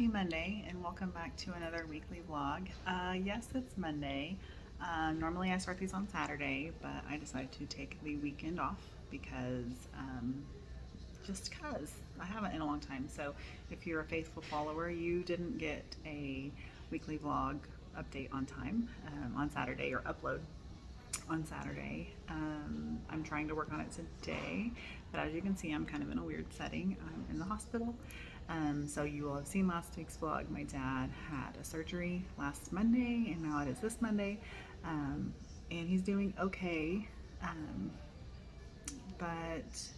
Happy Monday and welcome back to another weekly vlog. Yes, it's Monday. Normally I start these on Saturday, but I decided to take the weekend off because just because I haven't in a long time. So if you're a faithful follower, you didn't get a weekly vlog update on time on Saturday or upload on Saturday. I'm trying to work on it today, but as you can see, I'm kind of in a weird setting. I'm in the hospital. So you will have seen last week's vlog. My dad had a surgery last Monday, and now it is this Monday. And he's doing okay. But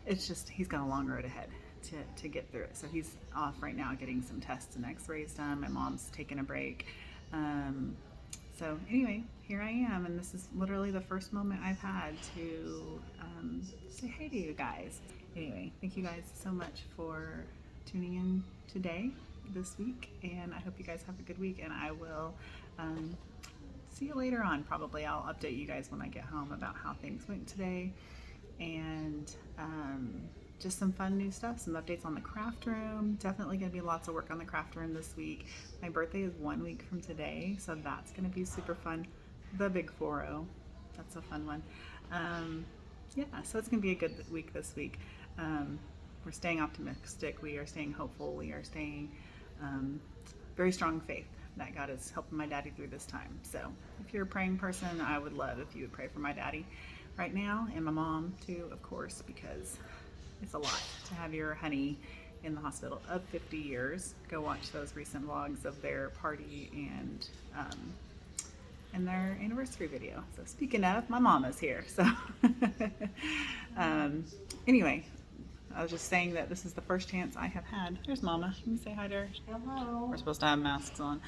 it's just, he's got a long road ahead to get through it. So he's off right now getting some tests and x-rays done. My mom's taking a break. So anyway, here I am, and this is literally the first moment I've had to say hey to you guys. Anyway, thank you guys so much for tuning in today, this week, and I hope you guys have a good week, and I will see you later on. Probably I'll update you guys when I get home about how things went today, and just some fun new stuff, some updates on the craft room. Definitely going to be lots of work on the craft room this week. My birthday is 1 week from today, so that's going to be super fun. The big 4-0, that's a fun one. Yeah, so it's going to be a good week this week. We're staying optimistic, we are staying hopeful, we are staying very strong faith that God is helping my daddy through this time. So if you're a praying person, I would love if you would pray for my daddy right now, and my mom too, of course, because it's a lot to have your honey in the hospital of 50 years. Go watch those recent vlogs of their party and their anniversary video. So speaking of, my mama's here. So anyway, I was just saying that this is the first chance I have had. There's Mama. Can you say hi to her? Hello. We're supposed to have masks on.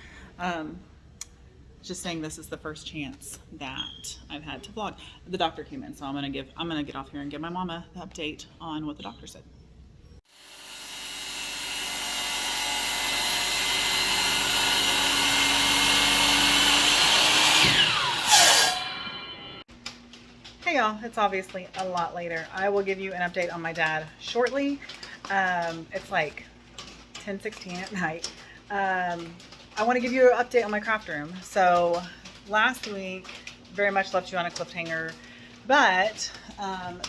Just saying this is the first chance that I've had to vlog. The doctor came in, so I'm gonna get off here and give my mama the update on what the doctor said. Hey y'all, it's obviously a lot later. I will give you an update on my dad shortly. It's like 10:16 at night. I want to give you an update on my craft room. So last week very much left you on a cliffhanger, but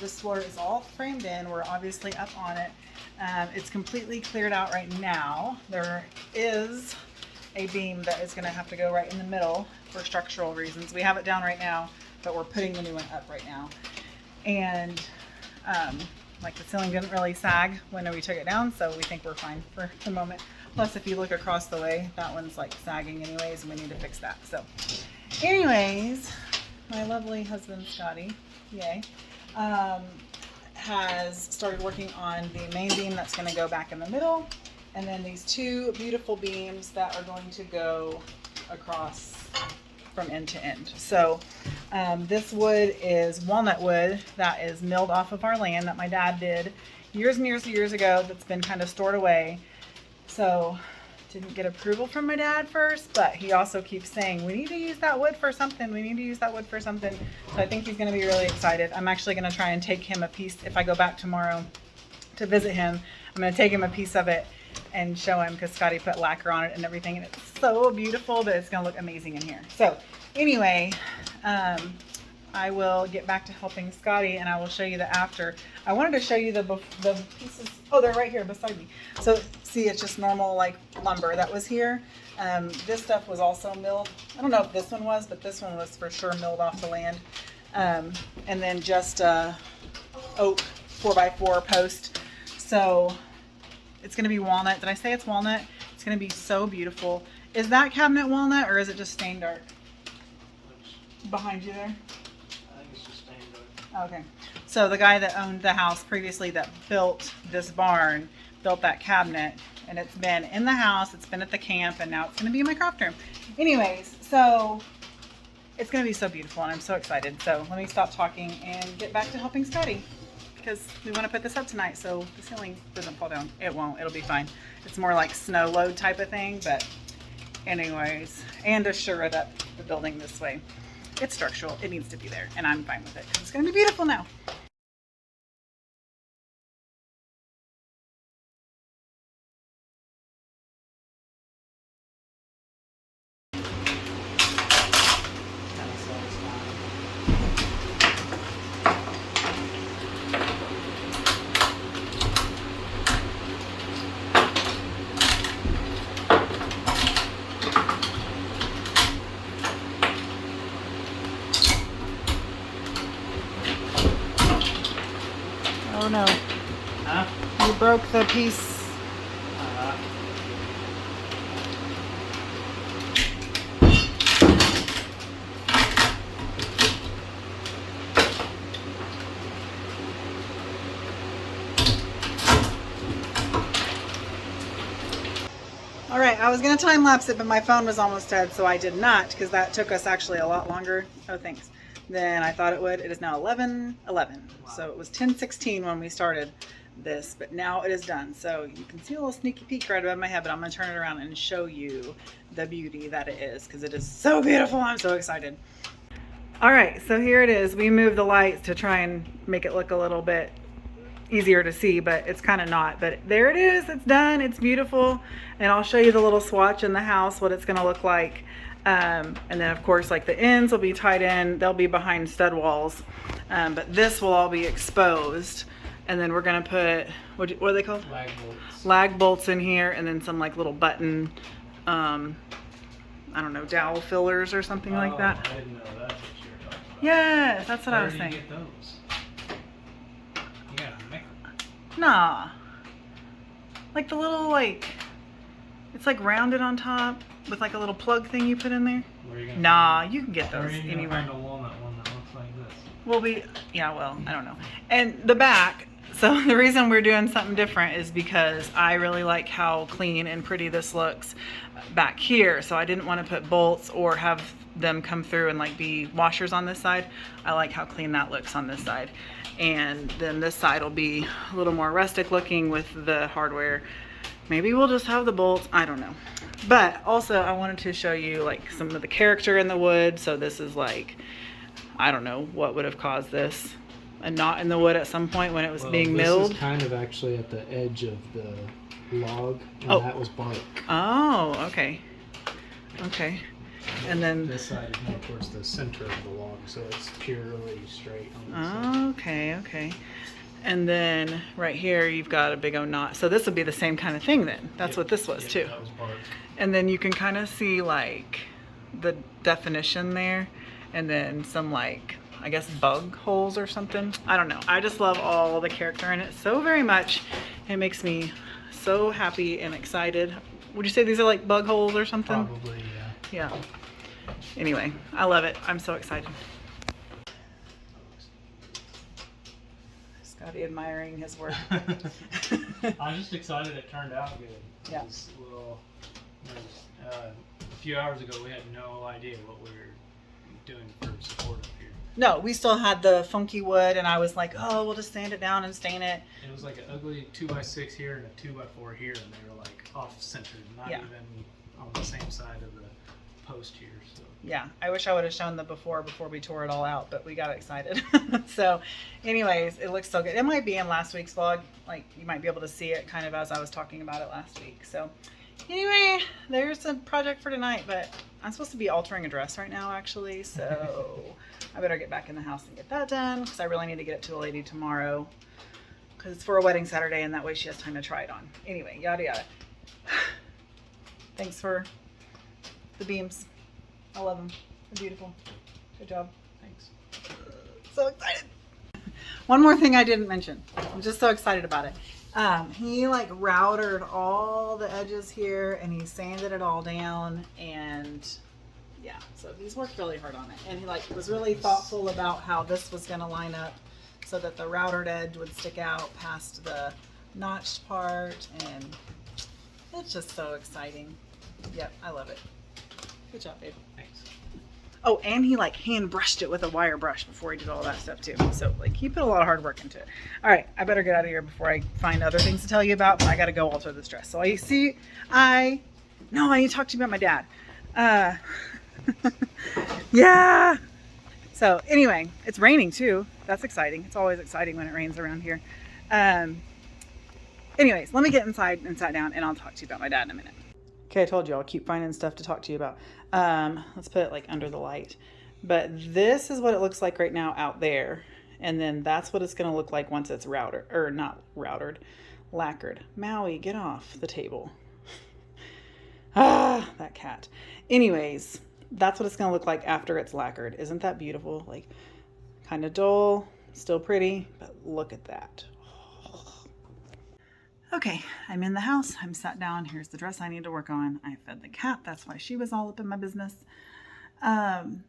this floor is all framed in. We're obviously up on it. It's completely cleared out right now. There is a beam that is going to have to go right in the middle for structural reasons. We have it down right now, but we're putting the new one up right now. And like the ceiling didn't really sag when we took it down, so we think we're fine for the moment. Plus, if you look across the way, that one's like sagging anyways, and we need to fix that. So anyways, my lovely husband, Scotty, yay, has started working on the main beam that's going to go back in the middle, and then these two beautiful beams that are going to go across from end to end. So this wood is walnut wood that is milled off of our land that my dad did years and years and years ago, that's been kind of stored away. So didn't get approval from my dad first, but he also keeps saying, we need to use that wood for something. We need to use that wood for something. So I think he's going to be really excited. I'm actually going to try and take him a piece. If I go back tomorrow to visit him, I'm going to take him a piece of it and show him, because Scotty put lacquer on it and everything, and it's so beautiful that it's going to look amazing in here. So anyway, I will get back to helping Scotty, and I will show you the after. I wanted to show you the pieces. Oh, they're right here beside me. So see, it's just normal like lumber that was here. This stuff was also milled. I don't know if this one was, but this one was for sure milled off the land. And then just oak 4x4 post. So it's going to be walnut. Did I say it's walnut? It's going to be so beautiful. Is that cabinet walnut, or is it just stained dark? Behind you there? I think it's just stained dark. Okay. So the guy that owned the house previously that built this barn built that cabinet, and it's been in the house, it's been at the camp, and now it's going to be in my craft room. Anyways, so it's going to be so beautiful, and I'm so excited. So let me stop talking and get back to helping Scotty, because we want to put this up tonight so the ceiling doesn't fall down. It won't. It'll be fine. It's more like snow load type of thing, but anyways, and assure that the building this way, it's structural. It needs to be there, and I'm fine with it. It's going to be beautiful now. Oh no. Huh? You broke the piece. All right, I was gonna time lapse it, but my phone was almost dead, so I did not, because that took us actually a lot longer. Oh, thanks. Than I thought it would. It is now 11:11. Wow. So it was 10:16 when we started this, but now it is done. So you can see a little sneaky peek right above my head, but I'm gonna turn it around and show you the beauty that it is, because it is so beautiful. I'm so excited. All right, so here it is. We moved the lights to try and make it look a little bit easier to see, but it's kind of not. But there it is. It's done. It's beautiful. And I'll show you the little swatch in the house, what it's going to look like. And then of course, like the ends will be tied in. They'll be behind stud walls. But this will all be exposed. And then we're going to put, what are they called? Lag bolts. Lag bolts in here, and then some like little button, I don't know, dowel fillers or something like that. I didn't know that's what you were talking about. Yeah, that's what I was saying. Where do you get those? You gotta make them. Nah. Like the little, like, it's like rounded on top with like a little plug thing you put in there. Where are you gonna Nah, you can get those Where are you anywhere. gonna find a walnut one that looks like this? Yeah, well, I don't know. And the back, so the reason we're doing something different is because I really like how clean and pretty this looks back here. So I didn't want to put bolts or have them come through and like be washers on this side. I like how clean that looks on this side. And then this side will be a little more rustic looking with the hardware. Maybe we'll just have the bolts, I don't know. But also I wanted to show you like some of the character in the wood. So this is like, I don't know what would have caused this. A knot in the wood at some point when it was being milled. This is kind of actually at the edge of the log, and that was bark. Oh, okay. Okay. And then This side is more towards the center of the log, so it's purely straight on this side. okay, okay. And then right here you've got a big old knot. So this would be the same kind of thing then. That's what this was too. That was bark. And then you can kind of see like the definition there, and then some like, I guess, bug holes or something. I don't know. I just love all the character in it so very much. It makes me so happy and excited. Would you say these are like bug holes or something? Probably, yeah. Yeah. Anyway, I love it. I'm so excited. Scotty admiring his work. I'm just excited it turned out good. Yeah. A few hours ago, we had no idea what we were doing for support up here. No, we still had the funky wood, and I was like, oh, we'll just sand it down and stain it. It was like an ugly 2x6 here and a 2x4 here, and they were like off-centered, not even on the same side of the post here. So. Yeah, I wish I would have shown the before we tore it all out, but we got excited. So anyways, it looks so good. It might be in last week's vlog. Like, you might be able to see it kind of as I was talking about it last week. So anyway, there's a project for tonight, but I'm supposed to be altering a dress right now, actually. So I better get back in the house and get that done, because I really need to get it to the lady tomorrow, because it's for a wedding Saturday, and that way she has time to try it on. Anyway, yada yada. Thanks for the beams. I love them. They're beautiful. Good job. Thanks. So excited. One more thing I didn't mention. I'm just so excited about it. He like routered all the edges here, and he sanded it all down, and yeah, so he's worked really hard on it. And he like was really thoughtful about how this was going to line up so that the routered edge would stick out past the notched part, and it's just so exciting. Yep, I love it. Good job, babe. Thanks. Oh, and he like hand brushed it with a wire brush before he did all that stuff too. So like he put a lot of hard work into it. All right, I better get out of here before I find other things to tell you about, but I got to go alter this dress. So I need to talk to you about my dad. Yeah. So anyway, it's raining too. That's exciting. It's always exciting when it rains around here. Anyways, let me get inside and sit down, and I'll talk to you about my dad in a minute. Okay, I told you I'll keep finding stuff to talk to you about. Let's put it like under the light. But this is what it looks like right now out there. And then that's what it's going to look like once it's lacquered. Maui, get off the table. Ah, that cat. Anyways, that's what it's going to look like after it's lacquered. Isn't that beautiful? Like, kind of dull, still pretty, but look at that. Oh, Okay, I'm in the house. I'm sat down. Here's the dress I need to work on. I fed the cat. That's why she was all up in my business. Update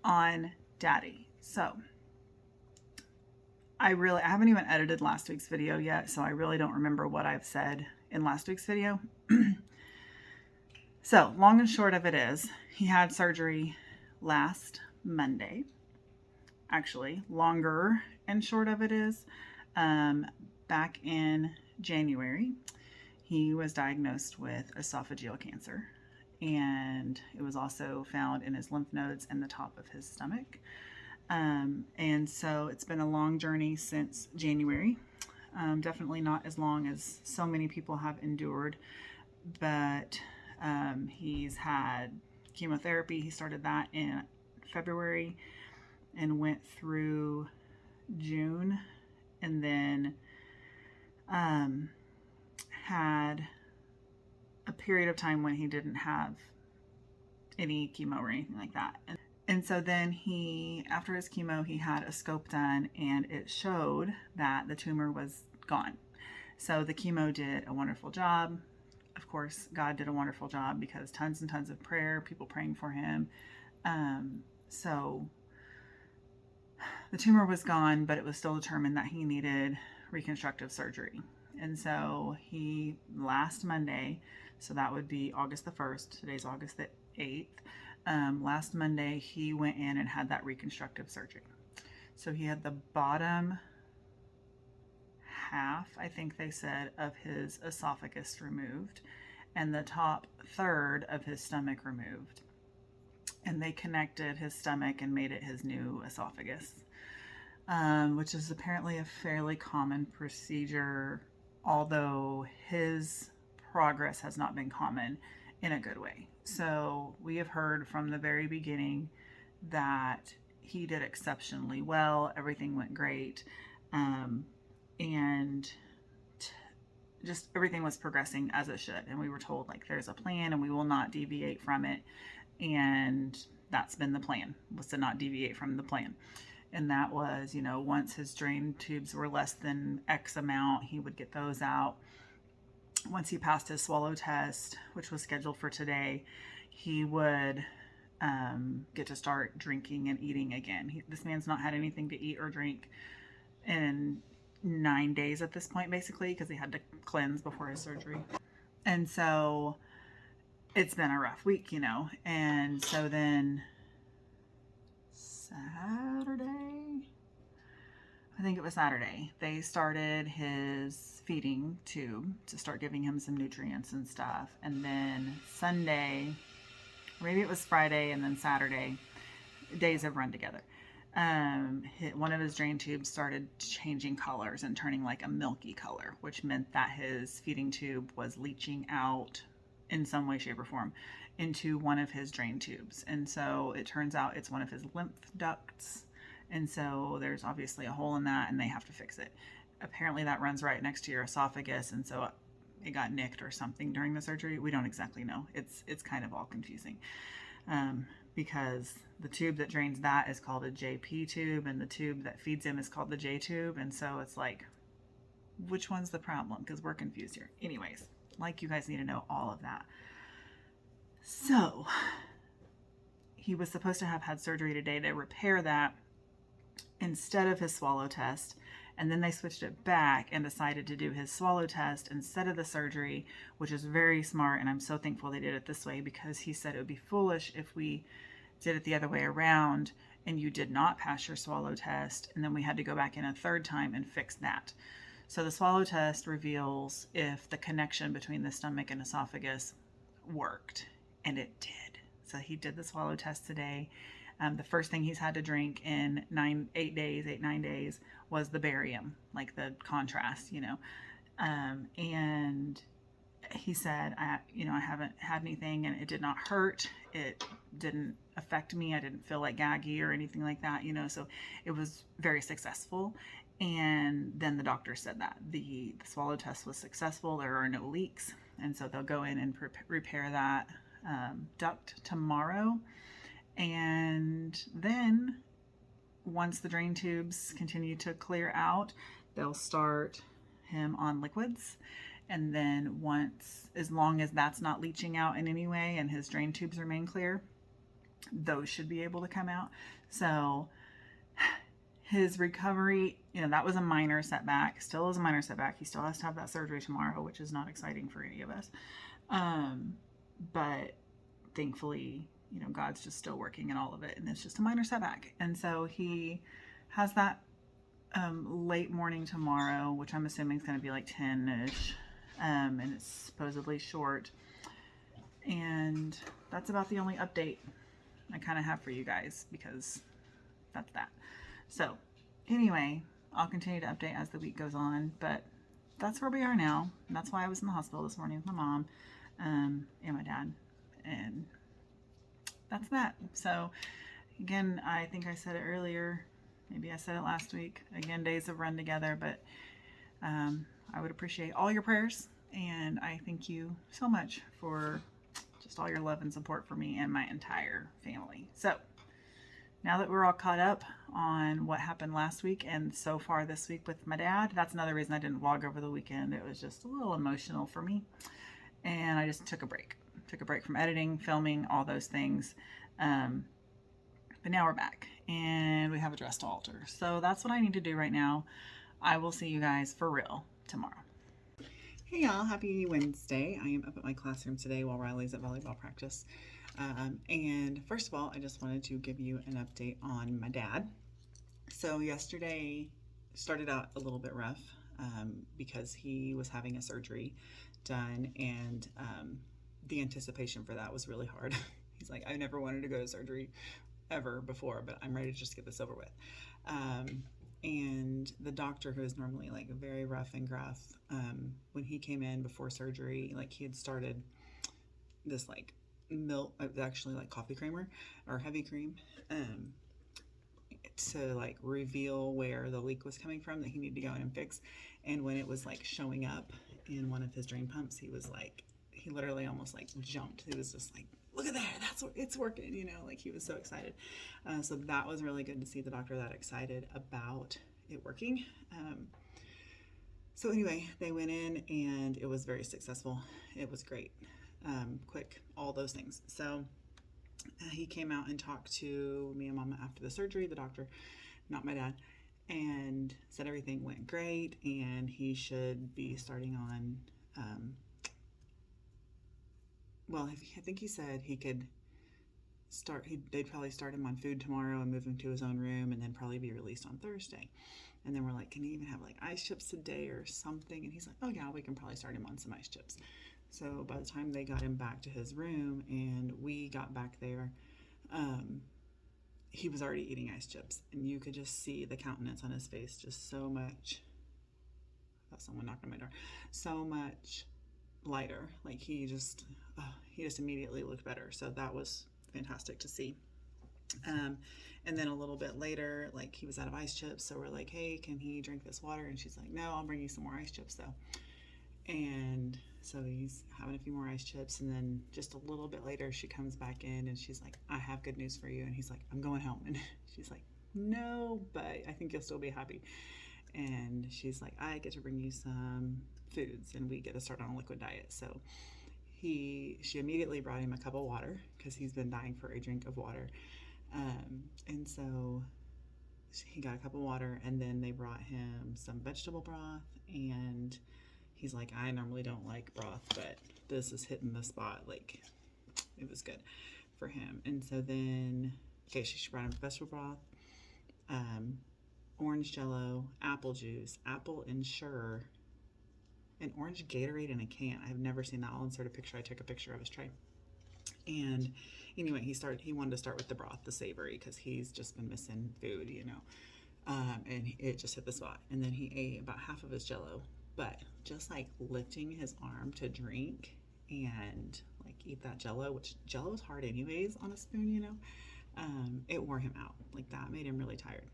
on Daddy. So I haven't even edited last week's video yet, so I really don't remember what I've said in last week's video. So long and short of it is, he had surgery last Monday. Actually, longer and short of it is, back in January, he was diagnosed with esophageal cancer, and it was also found in his lymph nodes and the top of his stomach. And so it's been a long journey since January. Definitely not as long as so many people have endured, but he's had chemotherapy. He started that in February and went through June, and then had a period of time when he didn't have any chemo or anything like that. And so then after his chemo, he had a scope done, and it showed that the tumor was gone. So the chemo did a wonderful job. Of course, God did a wonderful job because tons and tons of prayer, people praying for him. So the tumor was gone, but it was still determined that he needed reconstructive surgery. And so last Monday, so that would be August the 1st, today's August the 8th, last Monday, he went in and had that reconstructive surgery. So he had the bottom half, I think they said, of his esophagus removed, and the top third of his stomach removed. And they connected his stomach and made it his new esophagus, which is apparently a fairly common procedure, although his progress has not been common in a good way. So we have heard from the very beginning that he did exceptionally well. Everything went great. And just everything was progressing as it should. And we were told, like, there's a plan and we will not deviate from it. And that's been the plan, was to not deviate from the plan. And that was, once his drain tubes were less than X amount, he would get those out. Once he passed his swallow test, which was scheduled for today, he would get to start drinking and eating again. This man's not had anything to eat or drink in 9 days at this point, basically, because he had to cleanse before his surgery. And so it's been a rough week, And so then Saturday, I think it was Saturday, they started his feeding tube to start giving him some nutrients and stuff. And then Sunday, maybe it was Friday and then Saturday, days have run together. One of his drain tubes started changing colors and turning like a milky color, which meant that his feeding tube was leaching out in some way, shape, or form into one of his drain tubes. And so it turns out it's one of his lymph ducts. And so there's obviously a hole in that, and they have to fix it. Apparently that runs right next to your esophagus, and so it got nicked or something during the surgery. We don't exactly know. It's kind of all confusing. Because the tube that drains that is called a JP tube, and the tube that feeds him is called the J tube. And so it's like, which one's the problem? Because we're confused here. Anyways, like, you guys need to know all of that. So he was supposed to have had surgery today to repair that instead of his swallow test. And then they switched it back and decided to do his swallow test instead of the surgery, which is very smart. And I'm so thankful they did it this way, because he said it would be foolish if we did it the other way around and you did not pass your swallow test, and then we had to go back in a third time and fix that. So the swallow test reveals if the connection between the stomach and esophagus worked, and it did. So he did the swallow test today. The first thing he's had to drink in 9 days was the barium, like the contrast, and he said, I haven't had anything, and it did not hurt. It didn't affect me. I didn't feel like gaggy or anything like that, so it was very successful. And then the doctor said that the swallow test was successful. There are no leaks. And so they'll go in and repair that duct tomorrow. And then once the drain tubes continue to clear out, they'll start him on liquids. And then once, as long as that's not leaching out in any way and his drain tubes remain clear, those should be able to come out. So his recovery, that was a minor setback, still is a minor setback. He still has to have that surgery tomorrow, which is not exciting for any of us. But thankfully, God's just still working in all of it, and it's just a minor setback. And so he has that late morning tomorrow, which I'm assuming is going to be like 10-ish, and it's supposedly short. And that's about the only update I kind of have for you guys, because that's that. So anyway, I'll continue to update as the week goes on, but that's where we are now. And that's why I was in the hospital this morning with my mom and my dad. And that's that. So again, I think I said it earlier. Maybe I said it last week. Again, days have run together, but I would appreciate all your prayers. And I thank you so much for just all your love and support for me and my entire family. So now that we're all caught up on what happened last week and so far this week with my dad, that's another reason I didn't vlog over the weekend. It was just a little emotional for me. And I just took a break. Took a break from editing, filming, all those things. But now we're back and we have a dress to alter. So that's what I need to do right now. I will see you guys for real tomorrow. Hey y'all, happy Wednesday. I am up at my classroom today while Riley's at volleyball practice. And first of all, I just wanted to give you an update on my dad. So yesterday started out a little bit rough because he was having a surgery done, and the anticipation for that was really hard. He's like, I never wanted to go to surgery ever before, but I'm ready to just get this over with. And the doctor, who is normally like very rough and gruff, when he came in before surgery, like he had started this like milk, it was actually like coffee creamer or heavy cream, to like reveal where the leak was coming from that he needed to go in and fix. And when it was like showing up in one of his drain pumps, he was like, he literally almost like jumped. He was just like, look at that, that's what it's working, like he was so excited. So that was really good to see the doctor that excited about it working. So anyway, they went in and it was very successful. It was great, quick, all those things. So he came out and talked to me and Mama after the surgery, the doctor, not my dad, and said everything went great and he should be starting on well, I think he said he could start, they'd probably start him on food tomorrow and move him to his own room and then probably be released on Thursday. And then we're like, can he even have like ice chips today or something? And he's like, oh yeah, we can probably start him on some ice chips. So by the time they got him back to his room and we got back there, he was already eating ice chips. And you could just see the countenance on his face, just so much, I thought someone knocked on my door, so much lighter. Like he just immediately looked better. So that was fantastic to see. And then a little bit later, like he was out of ice chips. So we're like, hey, can he drink this water? And she's like, no, I'll bring you some more ice chips though. And so he's having a few more ice chips. And then just a little bit later, she comes back in and she's like, I have good news for you. And he's like, I'm going home. And she's like, no, but I think you'll still be happy. And she's like, I get to bring you some foods and we get to start on a liquid diet. So she immediately brought him a cup of water because he's been dying for a drink of water. And so he got a cup of water, and then they brought him some vegetable broth, and he's like, I normally don't like broth, but this is hitting the spot. Like, it was good for him. And so then, okay, she brought him vegetable broth, orange Jello, apple juice, apple Ensure, and orange Gatorade in a can. I've never seen that. I'll insert a picture. I took a picture of his tray. And anyway, he wanted to start with the broth, the savory, because he's just been missing food, and it just hit the spot. And then he ate about half of his Jello, but just like lifting his arm to drink and like eat that Jello, which Jello is hard anyways on a spoon, it wore him out. Like that made him really tired.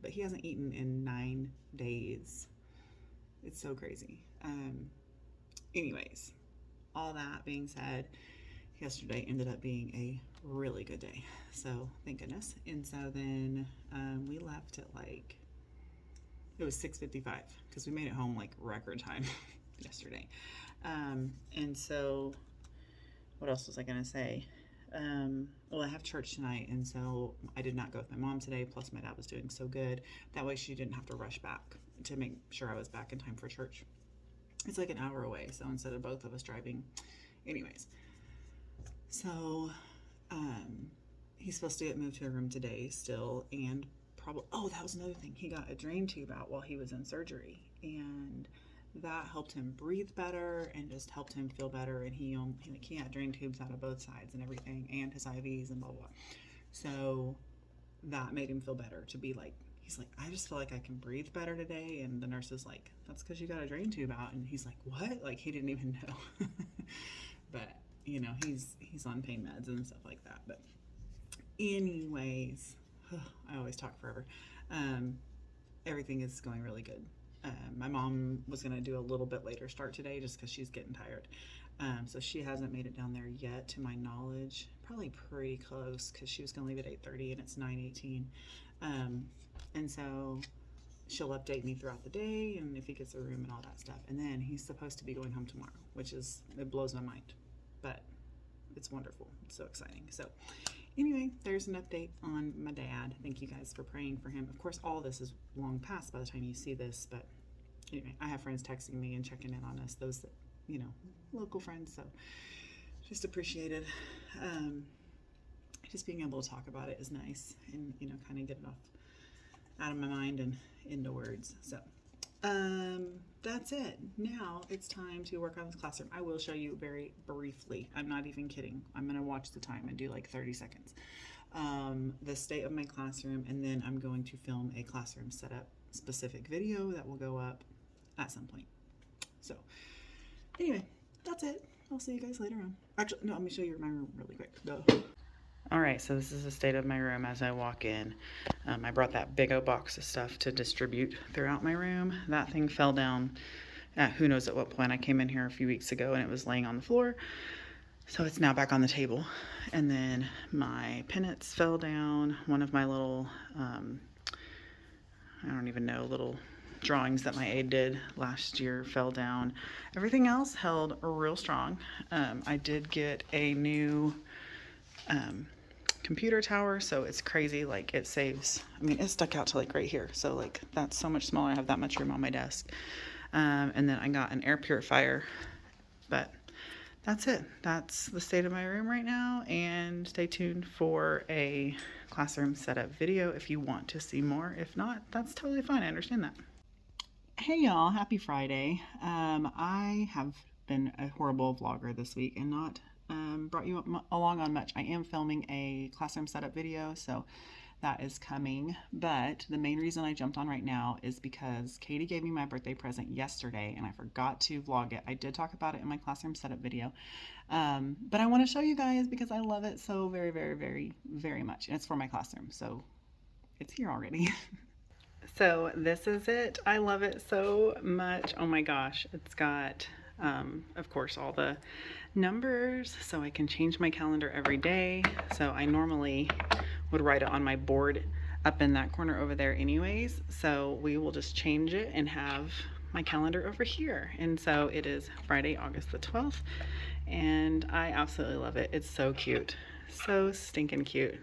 But he hasn't eaten in 9 days. It's so crazy. Anyways, all that being said, yesterday ended up being a really good day. So thank goodness. And so then we left at like, It was 6:55 because we made it home like record time yesterday. And so what else was I going to say? Well, I have church tonight, and so I did not go with my mom today, plus my dad was doing so good. That way she didn't have to rush back to make sure I was back in time for church. It's like an hour away, so instead of both of us driving. Anyways, so he's supposed to get moved to a room today still, and probably, oh, that was another thing. He got a drain tube out while he was in surgery, and that helped him breathe better and just helped him feel better. And he had drain tubes out of both sides and everything, and his IVs and blah, blah, blah. So that made him feel better to be like, he's like, I just feel like I can breathe better today. And the nurse is like, that's because you got a drain tube out. And he's like, what? Like, he didn't even know. But, you know, he's on pain meds and stuff like that. But anyways, I always talk forever. Everything is going really good. My mom was going to do a little bit later start today just because she's getting tired. So she hasn't made it down there yet to my knowledge. Probably pretty close because she was going to leave at 8:30 and it's 9:18. And so she'll update me throughout the day and if he gets a room and all that stuff. And then he's supposed to be going home tomorrow, which it blows my mind. But it's wonderful. It's so exciting. So anyway, there's an update on my dad. Thank you guys for praying for him. Of course, all this is long past by the time you see this, but anyway, I have friends texting me and checking in on us, those that, you know, local friends, so just appreciate it. Just being able to talk about it is nice and, you know, kind of get it out of my mind and into words. So that's it. Now it's time to work on this classroom. I will show you very briefly. I'm not even kidding. I'm going to watch the time and do like 30 seconds. The state of my classroom, and then I'm going to film a classroom setup specific video that will go up at some point. So anyway, that's it. I'll see you guys later on. Actually, no, let me show you my room really quick. Go. All right, so this is the state of my room as I walk in. I brought that big old box of stuff to distribute throughout my room. That thing fell down at who knows at what point. I came in here a few weeks ago and it was laying on the floor. So it's now back on the table. And then my pennants fell down. One of my little, I don't even know, little drawings that my aide did last year fell down. Everything else held real strong. I did get a new computer tower, so it's crazy. Like, it saves, I mean, it stuck out to like right here, so like that's so much smaller. I have that much room on my desk. And then I got an air purifier. But that's it. That's the state of my room right now, and stay tuned for a classroom setup video if you want to see more. If not, that's totally fine. I understand that. Hey y'all, happy Friday. I have been a horrible vlogger this week and not brought you along on much. I am filming a classroom setup video, so that is coming. But the main reason I jumped on right now is because Katie gave me my birthday present yesterday and I forgot to vlog it. I did talk about it in my classroom setup video, but I want to show you guys because I love it so very, very, very, very much. And it's for my classroom, so it's here already. So this is it. I love it so much. Oh my gosh. It's got, of course, all the numbers, so I can change my calendar every day. So I normally would write it on my board up in that corner over there anyways. So we will just change it and have my calendar over here. And so it is Friday, August the 12th, and I absolutely love it. It's so cute. So stinking cute.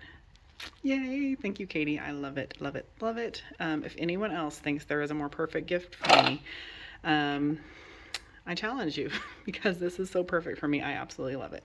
Yay, thank you, Katie. I love it, love it, love it. If anyone else thinks there is a more perfect gift for me, I challenge you because this is so perfect for me. I absolutely love it.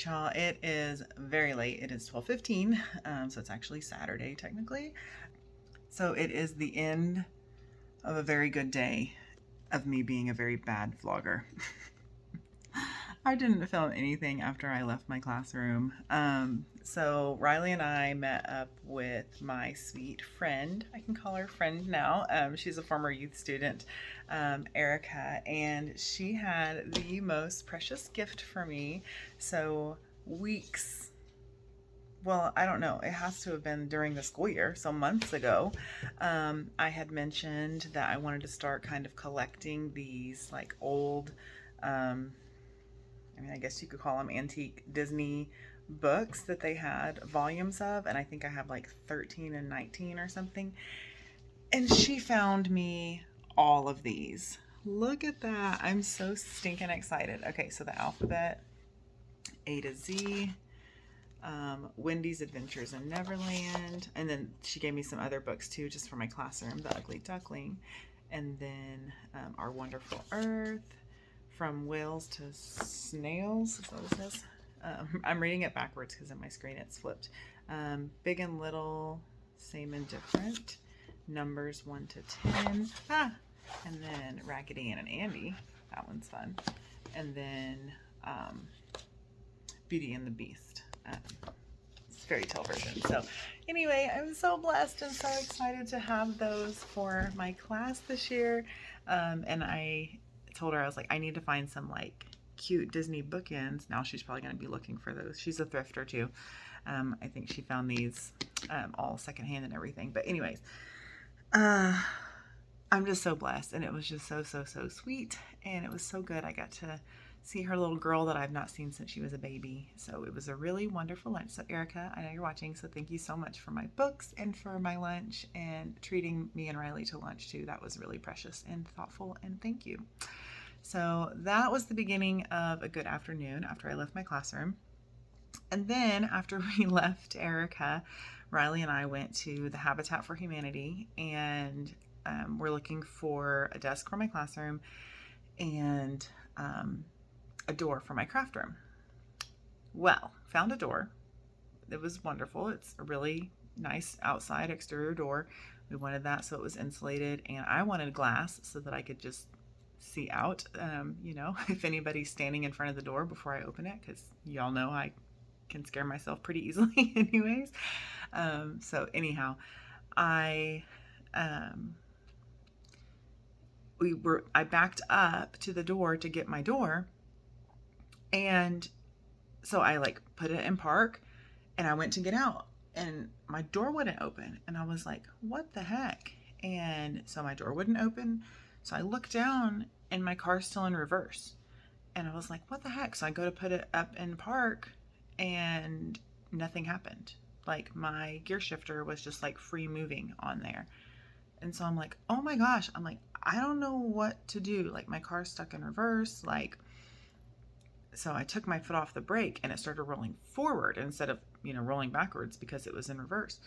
Y'all, it is very late. It is 12:15, so it's actually Saturday technically. So it is the end of a very good day of me being a very bad vlogger. I didn't film anything after I left my classroom. So Riley and I met up with my sweet friend. I can call her friend now. She's a former youth student, Erica, and she had the most precious gift for me. So weeks, well, I don't know, it has to have been during the school year, so months ago, I had mentioned that I wanted to start kind of collecting these like old, I mean, I guess you could call them antique Disney books that they had volumes of. And I think I have like 13 and 19 or something. And she found me all of these. Look at that. I'm so stinking excited. Okay, so the alphabet, A to Z, Wendy's Adventures in Neverland. And then she gave me some other books too, just for my classroom, The Ugly Duckling. And then Our Wonderful Earth. From whales to snails, is that what it says? I'm reading it backwards because on my screen it's flipped. Big and Little, Same and Different. Numbers 1 to 10. And then Raggedy Ann and Andy. That one's fun. And then Beauty and the Beast. It's fairy tale version. So anyway, I'm so blessed and so excited to have those for my class this year. And I told her, I was like, I need to find some like cute Disney bookends. Now she's probably going to be looking for those. She's a thrifter too. I think she found these all secondhand and everything. But anyways, I'm just so blessed, and it was just so sweet, and it was so good. I got to see her little girl that I've not seen since she was a baby. So it was a really wonderful lunch. So Erica, I know you're watching, so thank you so much for my books and for my lunch and treating me and Riley to lunch too. That was really precious and thoughtful, and thank you. So that was the beginning of a good afternoon after I left my classroom. And then after we left Erica, Riley and I went to the Habitat for Humanity, and we're looking for a desk for my classroom and a door for my craft room. Well, found a door. It was wonderful. It's a really nice outside exterior door. We wanted that so it was insulated, and I wanted glass so that I could just see out, if anybody's standing in front of the door before I open it, because y'all know I can scare myself pretty easily anyways. So anyhow, I backed up to the door to get my door, and so I like put it in park, and I went to get out, and my door wouldn't open, and I was like, what the heck? And so my door wouldn't open. So I looked down, and my car's still in reverse. And I was like, what the heck? So I go to put it up in park, and nothing happened. Like my gear shifter was just like free moving on there. And so I'm like, oh my gosh. I'm like, I don't know what to do. Like my car's stuck in reverse. So I took my foot off the brake, and it started rolling forward instead of, rolling backwards because it was in reverse.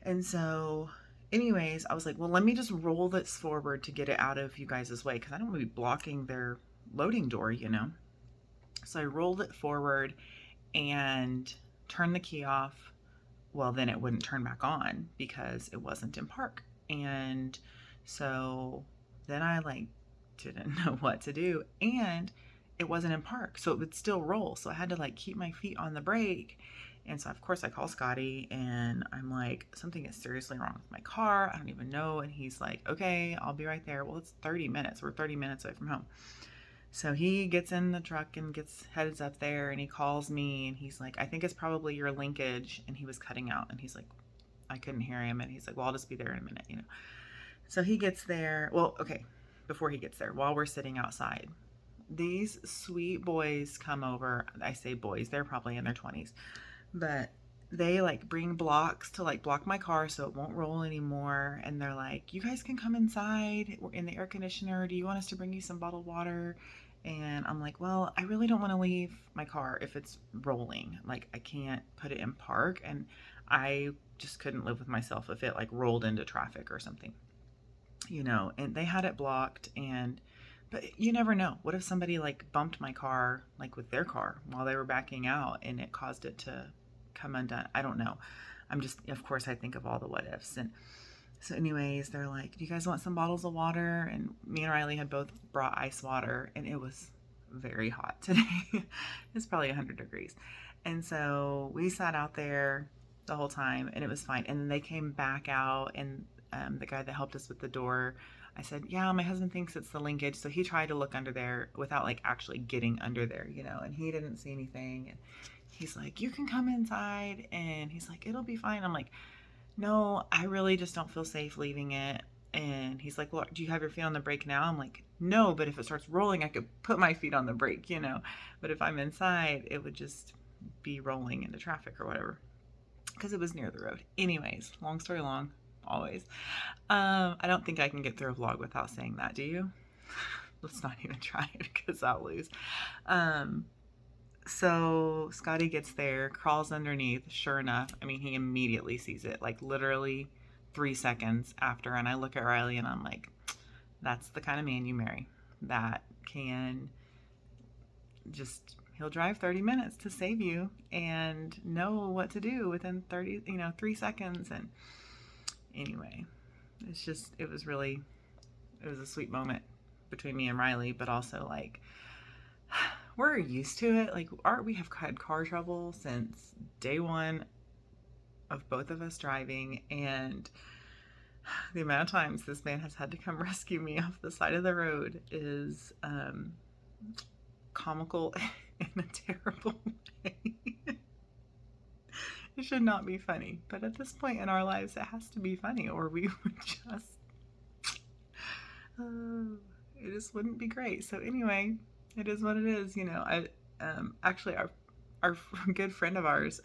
And so anyways, I was like, well, let me just roll this forward to get it out of you guys' way, because I don't want to be blocking their loading door, So I rolled it forward and turned the key off. Well, then it wouldn't turn back on because it wasn't in park. And so then I didn't know what to do, and it wasn't in park, so it would still roll. So I had to keep my feet on the brake. And so of course I call Scotty, and I'm like, something is seriously wrong with my car. I don't even know. And he's like, okay, I'll be right there. Well, it's 30 minutes. We're 30 minutes away from home. So he gets in the truck and heads up there, and he calls me, and he's like, I think it's probably your linkage. And he was cutting out, and he's like, I couldn't hear him. And he's like, well, I'll just be there in a minute, So he gets there. Well, okay. Before he gets there, while we're sitting outside, these sweet boys come over. I say boys, they're probably in their 20s, but they bring blocks to block my car so it won't roll anymore. And they're like, you guys can come inside. We're in the air conditioner. Do you want us to bring you some bottled water? And I'm like, well, I really don't want to leave my car if it's rolling. I can't put it in park, and I just couldn't live with myself if it rolled into traffic or something, and they had it blocked. But you never know. What if somebody bumped my car with their car while they were backing out, and it caused it to come undone? I don't know. Of course I think of all the what ifs. And so anyways, they're like, do you guys want some bottles of water? And me and Riley had both brought ice water, and it was very hot today. It's probably 100 degrees. And so we sat out there the whole time and it was fine. And then they came back out and the guy that helped us with the door, I said, yeah, my husband thinks it's the linkage. So he tried to look under there without like actually getting under there, you know, and he didn't see anything. And he's like, you can come inside. And he's like, it'll be fine. I'm like, no, I really just don't feel safe leaving it. And he's like, well, do you have your feet on the brake now? I'm like, no, but if it starts rolling, I could put my feet on the brake, you know, but if I'm inside, it would just be rolling into traffic or whatever, because it was near the road. Anyways, long story long, always. I don't think I can get through a vlog without saying that, do you? Let's not even try it because I'll lose. So Scotty gets there, crawls underneath. Sure enough, I mean, he immediately sees it, like literally 3 seconds after. And I look at Riley and I'm like, that's the kind of man you marry. That can just, he'll drive 30 minutes to save you and know what to do within 3 seconds. And anyway, it's just, it was a sweet moment between me and Riley, but also like, we're used to it. Like, we have had car trouble since day one of both of us driving, and the amount of times this man has had to come rescue me off the side of the road is comical in a terrible way. It should not be funny, but at this point in our lives, it has to be funny, or we would just, it just wouldn't be great. So anyway, it is what it is, you know. Actually, our good friend of ours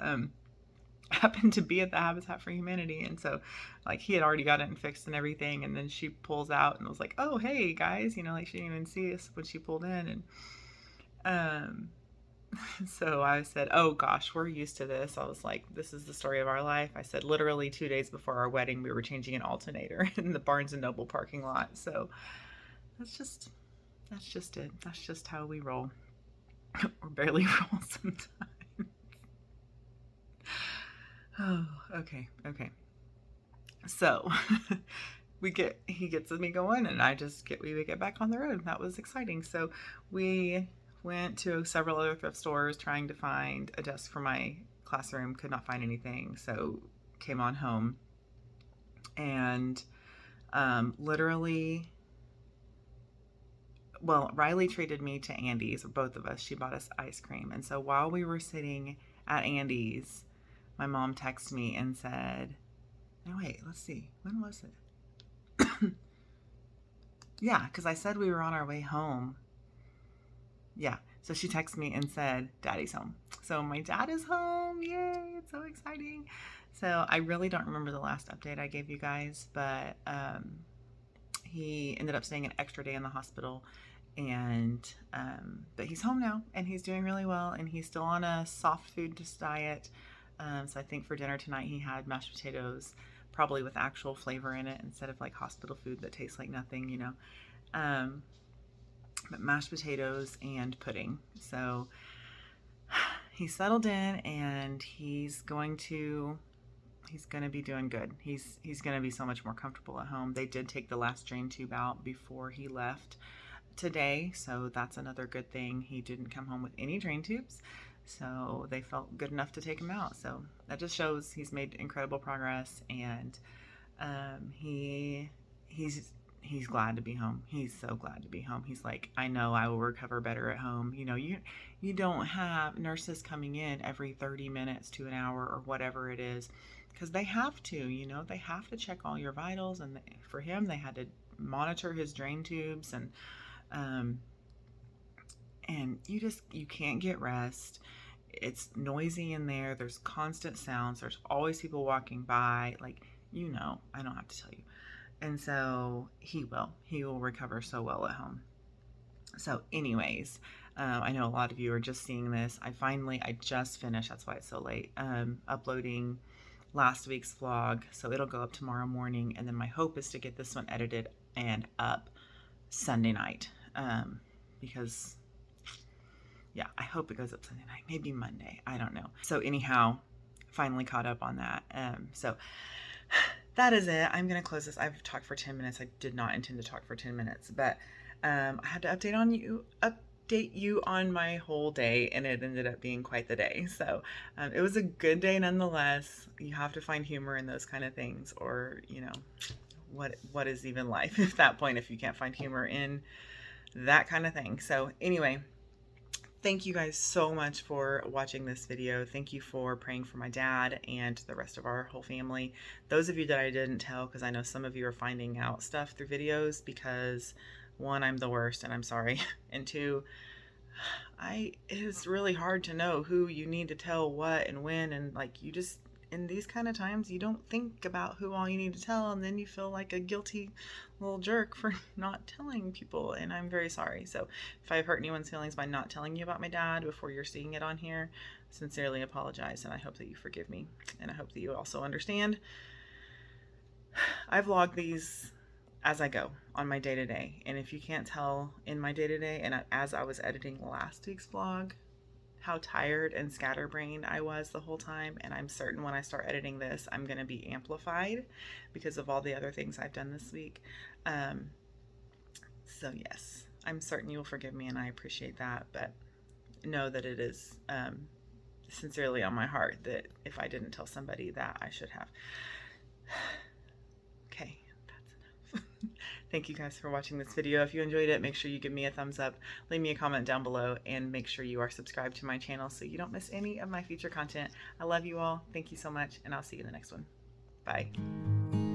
happened to be at the Habitat for Humanity, and so like he had already got it fixed and everything, and then she pulls out and was like, oh hey guys, you know, like she didn't even see us when she pulled in. And so I said, oh gosh, we're used to this. I was like, this is the story of our life. I said, literally 2 days before our wedding, we were changing an alternator in the Barnes and Noble parking lot. So that's just it. That's just how we roll. Or barely roll sometimes. Oh, okay. So he gets me going, and we get back on the road. That was exciting. So we went to several other thrift stores trying to find a desk for my classroom. Could not find anything. So came on home, and literally, well, Riley treated me to Andy's, or both of us. She bought us ice cream. And so while we were sitting at Andy's, my mom texted me and said, no, wait, let's see. When was it? Yeah, because I said we were on our way home. Yeah, so she texted me and said, Daddy's home. So my dad is home. Yay, it's so exciting. So I really don't remember the last update I gave you guys, but he ended up staying an extra day in the hospital, and but he's home now, and he's doing really well, and he's still on a soft food diet. So I think for dinner tonight he had mashed potatoes, probably with actual flavor in it instead of like hospital food that tastes like nothing, you know. But mashed potatoes and pudding. So he's settled in, and he's going to be doing good. He's going to be so much more comfortable at home. They did take the last drain tube out before he left today, so that's another good thing. He didn't come home with any drain tubes, so they felt good enough to take him out. So that just shows he's made incredible progress, and he's glad to be home. He's so glad to be home. He's like, I know I will recover better at home. You know, you don't have nurses coming in every 30 minutes to an hour or whatever it is, because they have to, you know, they have to check all your vitals. And for him, they had to monitor his drain tubes, and you can't get rest. It's noisy in there. There's constant sounds. There's always people walking by. Like, you know, I don't have to tell you. And so he will recover so well at home. So anyways, I know a lot of you are just seeing this. I just finished, that's why it's so late, uploading last week's vlog. So it'll go up tomorrow morning. And then my hope is to get this one edited and up Sunday night. Because yeah, I hope it goes up Sunday night, maybe Monday. I don't know. So anyhow, finally caught up on that. So that is it. I'm going to close this. I've talked for 10 minutes. I did not intend to talk for 10 minutes, but I had to update update you on my whole day, and it ended up being quite the day. So it was a good day nonetheless. You have to find humor in those kind of things, or you know, what is even life at that point if you can't find humor in that kind of thing. So anyway, thank you guys so much for watching this video. Thank you for praying for my dad and the rest of our whole family. Those of you that I didn't tell, because I know some of you are finding out stuff through videos, because one, I'm the worst and I'm sorry, and two, it is really hard to know who you need to tell what and when, and like, you just, in these kind of times, you don't think about who all you need to tell, and then you feel like a guilty little jerk for not telling people, and I'm very sorry. So if I've hurt anyone's feelings by not telling you about my dad before you're seeing it on here, sincerely apologize, and I hope that you forgive me, and I hope that you also understand. I vlog these as I go on my day-to-day, and if you can't tell in my day-to-day, and as I was editing last week's vlog, how tired and scatterbrained I was the whole time, and I'm certain when I start editing this, I'm going to be amplified because of all the other things I've done this week. So yes, I'm certain you'll forgive me, and I appreciate that, but know that it is sincerely on my heart that if I didn't tell somebody that, I should have. Okay, that's enough. Thank you guys for watching this video. If you enjoyed it, make sure you give me a thumbs up, leave me a comment down below, and make sure you are subscribed to my channel so you don't miss any of my future content. I love you all. Thank you so much, and I'll see you in the next one. Bye.